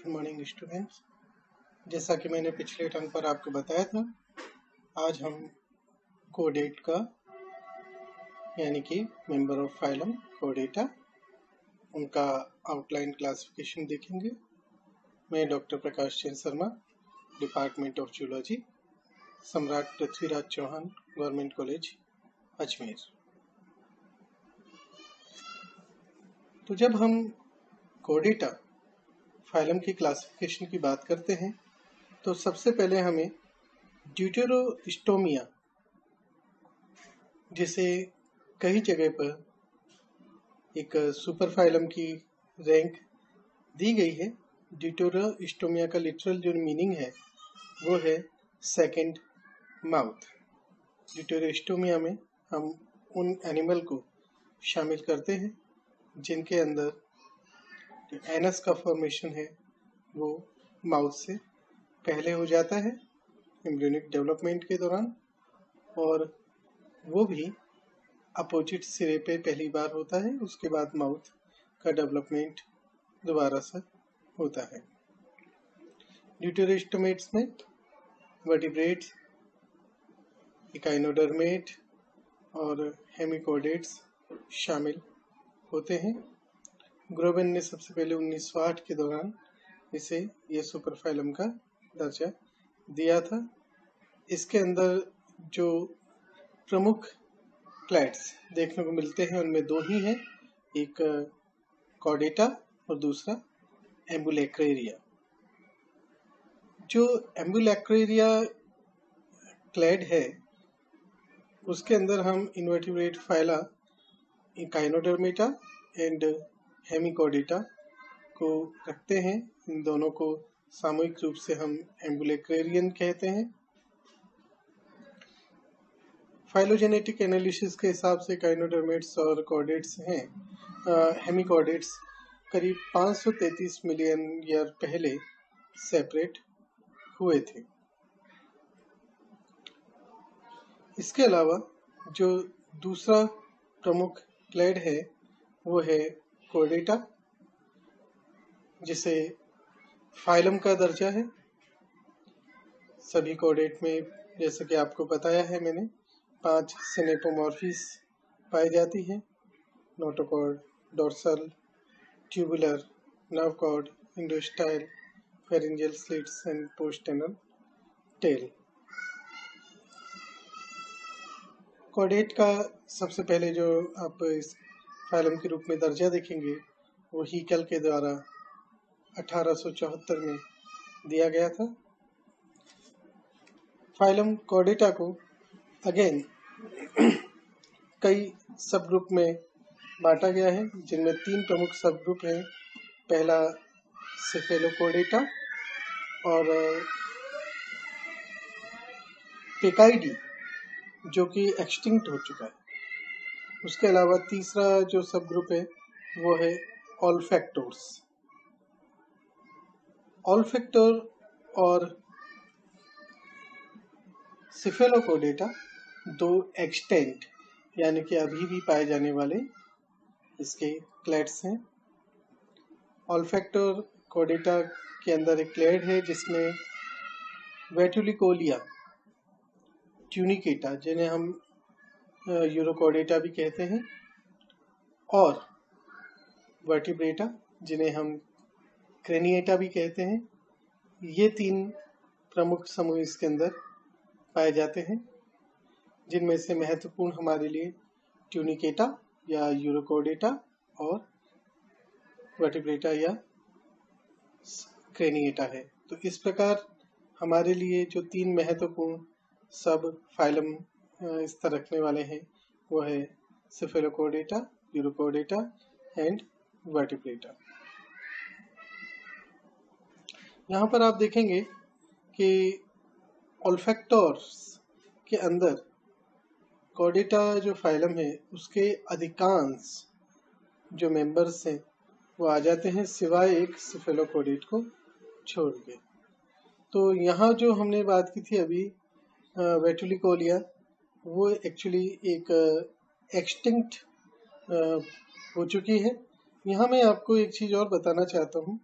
Good morning students. जैसा कि मैंने पिछले टर्म पर आपको बताया था, आज हम कोडेट का यानी कि मेंबर ऑफ फाइलम कोडेटा उनका आउटलाइन क्लासिफिकेशन देखेंगे। मैं doctor Prakash Chandra Sharma, department of zoology, सम्राट पृथ्वीराज चौहान गवर्नमेंट कॉलेज अजमेर। तो जब हम कोडेटा फाइलम की क्लासिफिकेशन की बात करते हैं तो सबसे पहले हमें ड्यूटेरोस्टोमिया, जिसे कई जगह पर एक सुपर फाइलम की रैंक दी गई है। ड्यूटेरोस्टोमिया का लिटरल जो मीनिंग है वो है सेकंड माउथ। ड्यूटेरोस्टोमिया में हम उन एनिमल को शामिल करते हैं जिनके अंदर जो एनस का फॉर्मेशन है वो माउथ से पहले हो जाता है एम्ब्रियोनिक डेवलपमेंट के दौरान, और वो भी अपोजिट सिरे पे पहली बार होता है। उसके बाद माउथ का डेवलपमेंट दोबारा से होता है। ड्यूटेरोस्टोमेट्स में वर्टिब्रेट्स, इकाइनोडर्मेट और हेमिकोडेट्स शामिल होते हैं। ग्रोबेन ने सबसे पहले 1908 के दौरान इसे ये सुपर फाइलम का दर्जा दिया था। इसके अंदर जो प्रमुख क्लैड्स देखने को मिलते हैं उनमें दो ही हैं, एक कॉर्डेटा और दूसरा एम्बुलेक्रेरिया। जो एम्बुलेक्रेरिया क्लैड है उसके अंदर हम invertebrate phyla Echinodermata and hemichordata को रखते हैं। इन दोनों को सामूहिक रूप से हम एम्बुलेक्रेरियन कहते हैं। फाइलोजेनेटिक एनालिसिस के हिसाब से काइनोडर्मेट्स और कॉर्डेट्स हैं। हेमिकॉर्डेट्स करीब 533 मिलियन ईयर पहले सेपरेट हुए थे। इसके अलावा जो दूसरा प्रमुख क्लैड है वो है कोर्डेटा, जिसे फाइलम का दर्जा है। सभी कोर्डेट में, जैसे कि आपको बताया है मैंने, 5 सिनेपोमॉर्फीज पाई जाती है: notochord, dorsal, tubular, nerve cord, endostyle, pharyngeal slits and postanal tail. Chordate का सबसे पहले जो आप इस फाइलम के रूप में दर्जा देखेंगे वो हीकल के द्वारा 1874 में दिया गया था। फाइलम कोर्डेटा को अगेन कई सब ग्रुप में बांटा गया है, जिनमें 3 प्रमुख सब ग्रुप हैं। पहला सेफेलोकोर्डेटा और पेकाइडी, जो कि एक्सटिंक्ट हो चुका है। उसके अलावा तीसरा जो सब ग्रुप है वो है ऑल्फैक्टोर्स। ऑल्फैक्टोर और सेफेलोकोर्डेटा दो एक्सटेंट यानी कि अभी भी पाए जाने वाले इसके क्लैड्स हैं। ऑल्फैक्टोर कोर्डेटा के अंदर एक क्लैड है जिसमें वेटुलिकोलिया, ट्यूनिकेटा, जिन्हें हम यूरोकोर्डेटा भी कहते हैं, और वर्टिब्रेटा, जिन्हें हम क्रेनिएटा भी कहते हैं, ये 3 प्रमुख समूह इसके अंदर पाए जाते हैं, जिनमें से महत्वपूर्ण हमारे लिए ट्यूनिकेटा या यूरोकोर्डेटा और वर्टिब्रेटा या क्रेनिएटा है। तो इस प्रकार हमारे लिए जो 3 महत्वपूर्ण सब फाइलम स्तर रखने वाले हैं वो है सेफेलोकोर्डेटा, यूरोकोर्डेटा एंड वर्टिब्रेटा। यहाँ पर आप देखेंगे कि ऑल्फैक्टोर्स के अंदर कोर्डेटा जो फाइलम है उसके अधिकांश जो मेंबर्स हैं वो आ जाते हैं, सिवाय एक सेफेलोकोर्डेट को छोड़ के। तो यहाँ जो हमने बात की थी अभी वेटुलिकोलिया, वो एक्चुअली एक एक्सटिंक्ट हो चुकी है। यहाँ मैं आपको एक चीज़ और बताना चाहता हूँ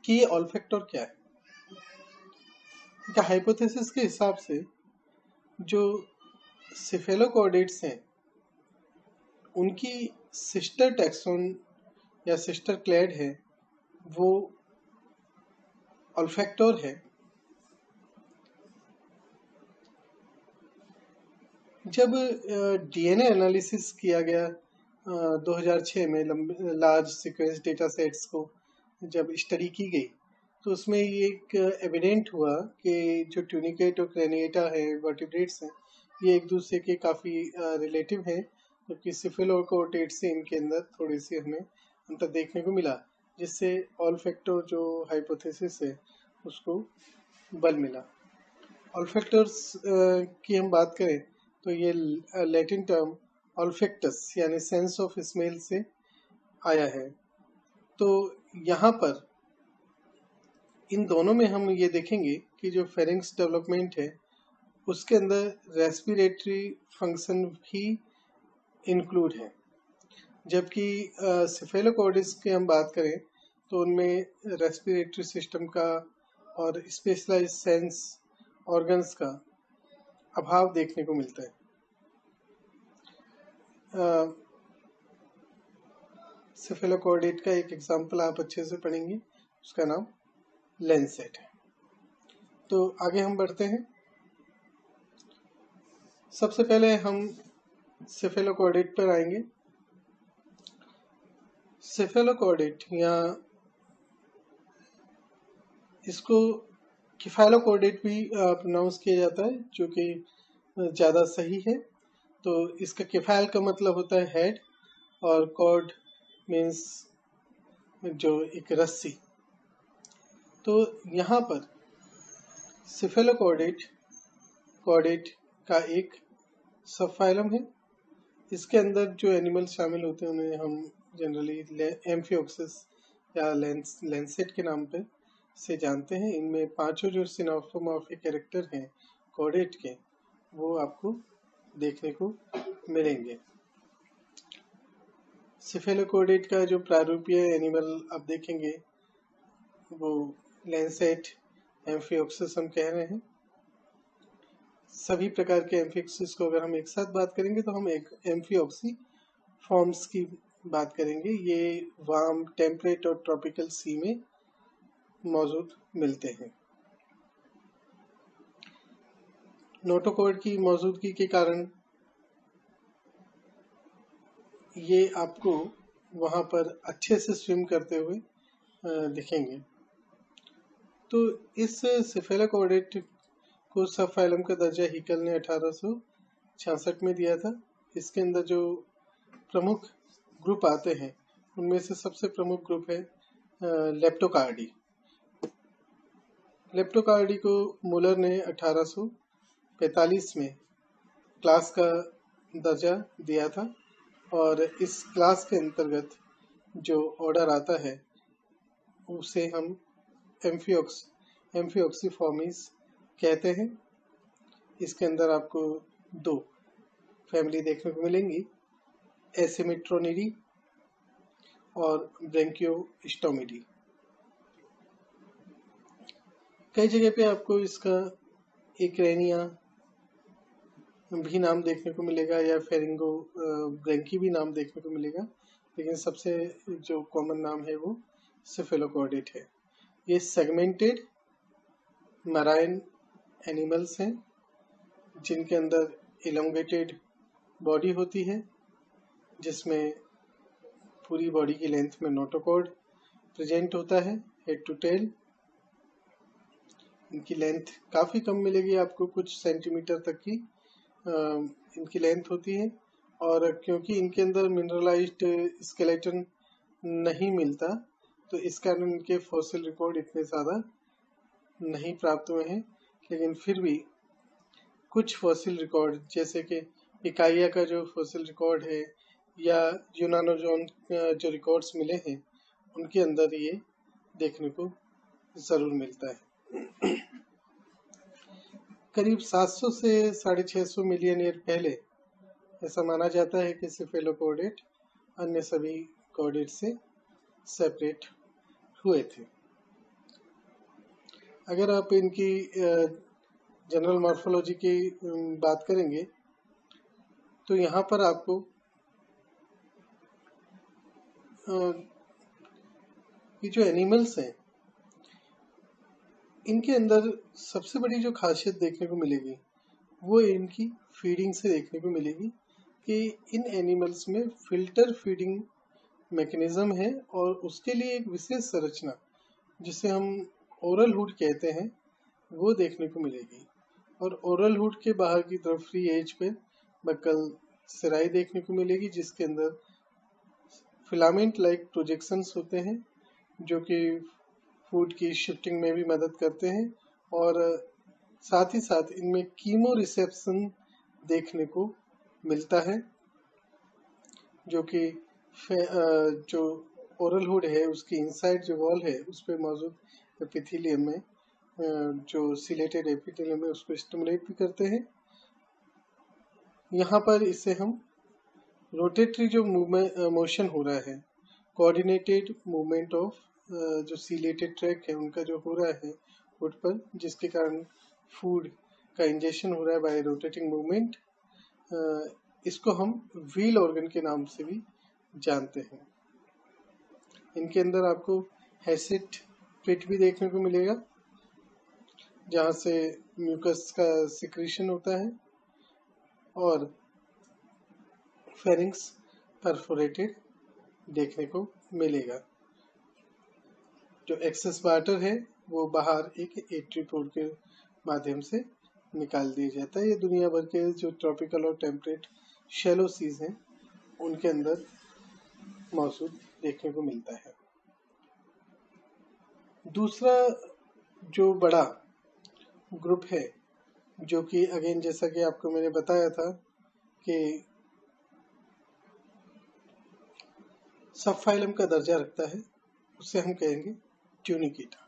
कि ये ऑल्फैक्टोर क्या है। हाइपोथेसिस के हिसाब से जो सेफेलोकॉर्डेट्स हैं उनकी सिस्टर टैक्सोन या सिस्टर क्लैड है वो ऑल्फैक्टोर है। जब डीएनए एनालिसिस किया गया 2006 में लार्ज सीक्वेंस डेटा सेट्स को जब स्टडी की गई तो उसमें ये एक एविडेंट हुआ कि जो ट्यूनिकेट और क्रेनिएटा है वर्टिब्रेट्स हैं ये एक दूसरे के काफ़ी रिलेटिव हैं, जबकि सेफेलोकॉर्डेट से इनके अंदर थोड़ी सी हमें अंतर देखने को मिला, जिससे ऑल्फैक्टोर जो हाइपोथेसिस है उसको बल मिला। ऑल्फैक्टर्स की हम बात करें तो ये लैटिन टर्म ऑल्फैक्टस यानी सेंस ऑफ स्मेल से आया है। तो यहाँ पर इन दोनों में हम ये देखेंगे कि जो फेरिंग्स डेवलपमेंट है उसके अंदर रेस्पिरेटरी फंक्शन भी इंक्लूड है, जबकि सेफेलोकॉर्डेट्स की हम बात करें तो उनमें रेस्पिरेटरी सिस्टम का और स्पेशलाइज्ड सेंस ऑर्गन्स का अभाव देखने को मिलता है। सेफेलोकॉर्डेट का एक एग्जाम्पल आप अच्छे से पढ़ेंगे, उसका नाम लैंसेट है। तो आगे हम बढ़ते हैं। सबसे पहले हम सेफेलोकॉर्डेट पर आएंगे। सेफेलोकॉर्डेट या इसको किफालोकॉर्डेट भी प्रोनाउंस किया जाता है, जो कि ज़्यादा सही है। तो इसका किफाल का मतलब होता है हेड और कॉर्ड मीन्स जो एक रस्सी। तो यहाँ पर सेफेलोकॉर्डेट कॉर्डेट का एक सब फाइलम है। इसके अंदर जो एनिमल शामिल होते हैं उन्हें हम जनरली एम्फियोक्सिस या लैंसेट के नाम पे से जानते हैं। इनमें पांचों जो सिनोफोमॉर्फिक कैरेक्टर हैं कॉर्डेट के वो आपको देखने को मिलेंगे। सेफेलोकॉर्डेट का जो प्रारूपीय एनिमल आप देखेंगे वो लैंसेट एम्फियोक्सिस हम कह रहे हैं। सभी प्रकार के एम्फियोक्सिस को अगर हम एक साथ बात करेंगे तो हम एक एम्फियोक्सी फॉर्म्स की बात करेंगे। ये वार्म, टेम्परेट और ट्रॉपिकल सी में मौजूद मिलते हैं। नोटोकॉर्ड की मौजूदगी के कारण ये आपको वहां पर अच्छे से स्विम करते हुए दिखेंगे। तो इस सेफेलोकॉर्डेट को सब फाइलम का दर्जा हिकल ने 1866 में दिया था। इसके अंदर जो प्रमुख ग्रुप आते हैं उनमें से सबसे प्रमुख ग्रुप है लेप्टोकार्डी। लेप्टोकार्डी को मुलर ने 1845 में क्लास का दर्जा दिया था और इस क्लास के अंतर्गत जो ऑर्डर आता है उसे हम एम्फियोक्सीफॉर्मीज कहते हैं। इसके अंदर आपको दो फैमिली देखने को मिलेंगी, एसिमिट्रोनिडी और ब्रेंकियोस्टोमिडी। कई जगह पे आपको इसका एक्रेनिया भी नाम देखने को मिलेगा या फेरिंगो ब्रेंकी भी नाम देखने को मिलेगा, लेकिन सबसे जो कॉमन नाम है वो सेफेलोकॉर्डेट है। ये सेगमेंटेड मराइन एनिमल्स हैं जिनके अंदर इलोंगेटेड बॉडी होती है, जिसमें पूरी बॉडी की लेंथ में नोटोकॉर्ड प्रेजेंट होता है हेड टू टेल। इनकी लेंथ काफ़ी कम मिलेगी आपको, कुछ सेंटीमीटर तक की इनकी लेंथ होती है। और क्योंकि इनके अंदर मिनरलाइज्ड स्केलेटन नहीं मिलता तो इस कारण इनके फॉसिल रिकॉर्ड इतने ज़्यादा नहीं प्राप्त हुए हैं, लेकिन फिर भी कुछ फॉसिल रिकॉर्ड जैसे कि पिकाइया का जो फॉसिल रिकॉर्ड है या यूनानोजॉन जो रिकॉर्ड्स मिले हैं उनके अंदर ये देखने को ज़रूर मिलता है। करीब 700 से 650 मिलियन ईयर पहले ऐसा माना जाता है कि सेफेलोकॉर्डेट अन्य सभी कॉर्डेट से सेपरेट हुए थे। अगर आप इनकी जनरल मॉर्फोलॉजी की बात करेंगे तो यहाँ पर आपको ये जो एनिमल्स हैं इनके अंदर सबसे बड़ी जो खासियत देखने को मिलेगी वो इनकी फीडिंग से देखने को मिलेगी कि इन एनिमल्स में फिल्टर फीडिंग मैकेनिज्म है और उसके लिए एक विशेष संरचना जिसे हम ओरल हुड कहते हैं वो देखने को मिलेगी। और ओरल हुड के बाहर की तरफ फ्री एज पे बक्कल सिराई देखने को मिलेगी जिसके अंदर फिलामेंट लाइक प्रोजेक्शंस होते हैं जो कि फूड की शिफ्टिंग में भी मदद करते हैं और साथ ही साथ इनमें कीमो रिसेप्शन देखने को मिलता है जो कि जो ओरल हुड है उसकी इनसाइड जो वॉल है उस पर मौजूद एपिथेलियम में जो सिलेटेड एपिथेलियम है उसको स्टिमुलेट भी करते हैं। यहाँ पर इसे हम रोटेटरी जो मूवमेंट मोशन हो रहा है कोऑर्डिनेटेड मूवमेंट ऑफ जो सिलेटेड ट्रैक है उनका जो हो रहा है वुड पर जिसके कारण फूड का इंजेक्शन हो रहा है बाय रोटेटिंग मूवमेंट, इसको हम व्हील ऑर्गन के नाम से भी जानते हैं। इनके अंदर आपको हैसिड पिट भी देखने को मिलेगा जहाँ से म्यूकस का सिक्रीशन होता है और फेरिंक्स परफोरेटेड देखने को मिलेगा। जो एक्सेस वाटर है वो बाहर एक एट्रीपोड के माध्यम से निकाल दिया जाता है। ये दुनिया भर के जो ट्रॉपिकल और टेम्परेट शैलो सीज हैं उनके अंदर मौजूद देखने को मिलता है। दूसरा जो बड़ा ग्रुप है जो कि अगेन जैसा कि आपको मैंने बताया था कि सब फाइलम का दर्जा रखता है उसे हम कहेंगे ट्यूनिकेटा।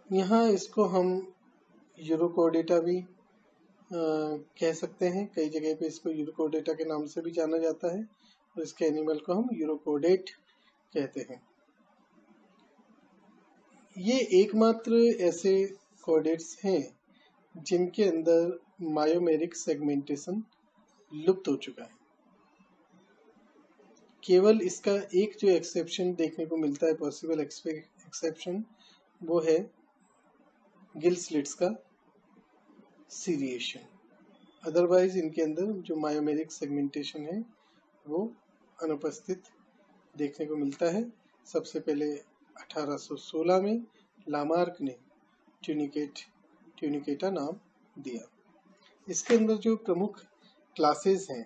यहाँ इसको हम यूरोकोडेटा भी कह सकते हैं, कई जगह पे इसको यूरोकोडेटा के नाम से भी जाना जाता है और इसके एनिमल को हम यूरोकोडेट कहते हैं। ये एकमात्र ऐसे कोडेट्स हैं जिनके अंदर मायोमेरिक सेगमेंटेशन लुप्त हो चुका है। केवल इसका एक जो एक्सेप्शन देखने को मिलता है पॉसिबल एक्सेप्शन वो है गिल स्लिट्स का सीरिएशन। अदरवाइज इनके अंदर जो मायोमेरिक सेगमेंटेशन है वो अनुपस्थित देखने को मिलता है। सबसे पहले 1816 में लामार्क ने ट्यूनिकेटा नाम दिया। इसके अंदर जो प्रमुख क्लासेस हैं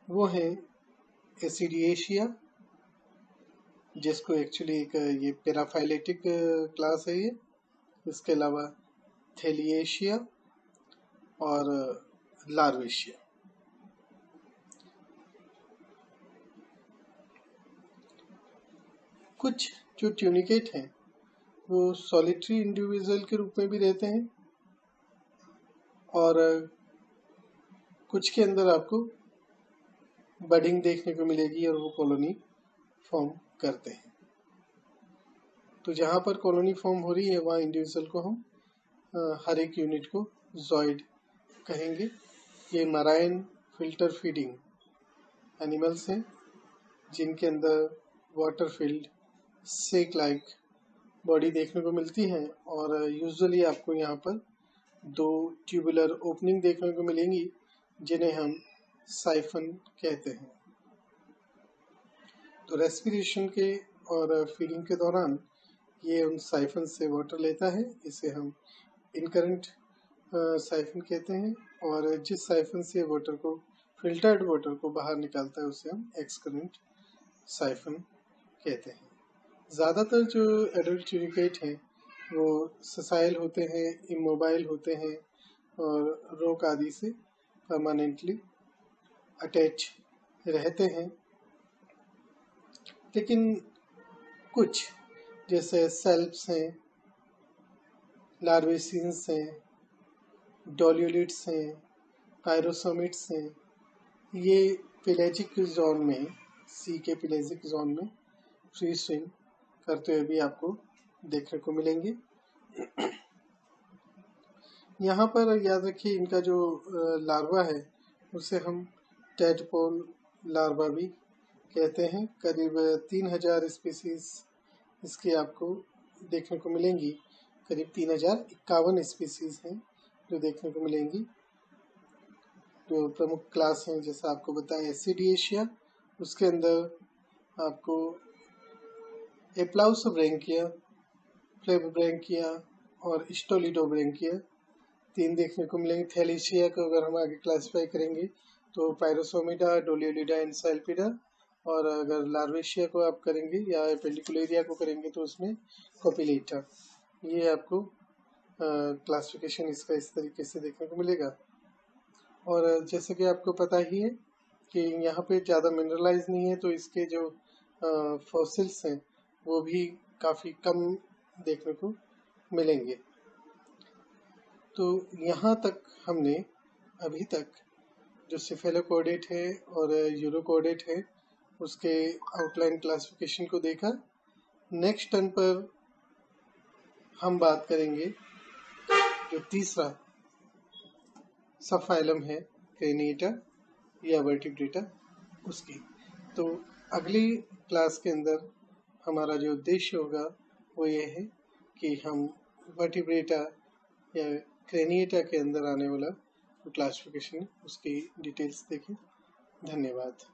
वो हैं एसिडिएशिया जिसको एक्चुअली एक ये पैराफाइलेटिक क्लास है ये। इसके अलावा थेलिएशिया और लार्वेशिया। कुछ जो ट्यूनिकेट हैं वो सॉलिटरी इंडिविजुअल के रूप में भी रहते हैं और कुछ के अंदर आपको बडिंग देखने को मिलेगी और वो कॉलोनी फॉर्म करते हैं। तो जहाँ पर कॉलोनी फॉर्म हो रही है वहाँ इंडिविजुअल को हम हर एक यूनिट को जॉइड कहेंगे। ये मराइन फिल्टर फीडिंग एनिमल्स हैं जिनके अंदर वाटर फिल्ड सेक लाइक बॉडी देखने को मिलती है और यूजुअली आपको यहाँ पर 2 ट्यूबुलर ओपनिंग देखने को मिलेंगी जिन्हें हम साइफन कहते हैं। तो रेस्पिरेशन के और फीडिंग के दौरान ये उन साइफन से वाटर लेता है, इसे हम इनकरेंट साइफन कहते हैं और जिस साइफन से वाटर को फिल्टर्ड वाटर को बाहर निकालता है उसे हम एक्सकरेंट साइफन कहते हैं। ज़्यादातर जो एडल्ट ट्यूनिकेट हैं वो ससाइल होते हैं, इमोबाइल होते हैं और रोक आदि से परमानेंटली अटैच रहते हैं। लेकिन कुछ जैसे सेल्प्स हैं, लार्वेसियंस हैं, डोलियोलिट्स हैं, पायरोसोमिट्स हैं, ये पेलेजिक जोन में सी के पेलेजिक जोन में फ्री स्विम करते हुए भी आपको देखने को मिलेंगे। यहाँ पर याद रखिए इनका जो लार्वा है उसे हम टैडपोल लार्वा भी कहते हैं। करीब 3000 स्पीसीज इसकी आपको देखने को मिलेंगी। करीब 3051 स्पीसीज हैं जो देखने को मिलेंगी। जो प्रमुख क्लास हैं जैसा आपको बताया एसिडिएशिया, उसके अंदर आपको एप्लाउसोब्रैंकिया, फ्लेबोब्रैंकिया और स्टोलिडोब्रैंकिया 3 देखने को मिलेंगे। थैलेशिया को अगर हम आगे क्लासिफाई करेंगे तो पायरोसोमिडा, डोलियोलिडा एंड सैल्पिडा, और अगर लार्वेशिया को आप करेंगे या पेडिकुलेरिया को करेंगे तो उसमें कोपिलेटा। ये आपको क्लासिफिकेशन इसका इस तरीके से देखने को मिलेगा। और जैसे कि आपको पता ही है कि यहाँ पे ज़्यादा मिनरलाइज नहीं है, तो इसके जो फॉसिल्स हैं वो भी काफ़ी कम देखने को मिलेंगे। तो यहाँ तक हमने अभी तक जो सिफेलोकॉर्डेट है और यूरोकॉर्डेट है उसके आउटलाइन क्लासिफिकेशन को देखा। नेक्स्ट टर्न पर हम बात करेंगे जो तीसरा सब फाइलम है क्रेनिएटा या वर्टिब्रेटा उसकी। तो अगली क्लास के अंदर हमारा जो उद्देश्य होगा वो ये है कि हम वर्टिब्रेटा या क्रेनिएटा के अंदर आने वाला जो क्लासिफिकेशन है उसकी डिटेल्स देखें। धन्यवाद।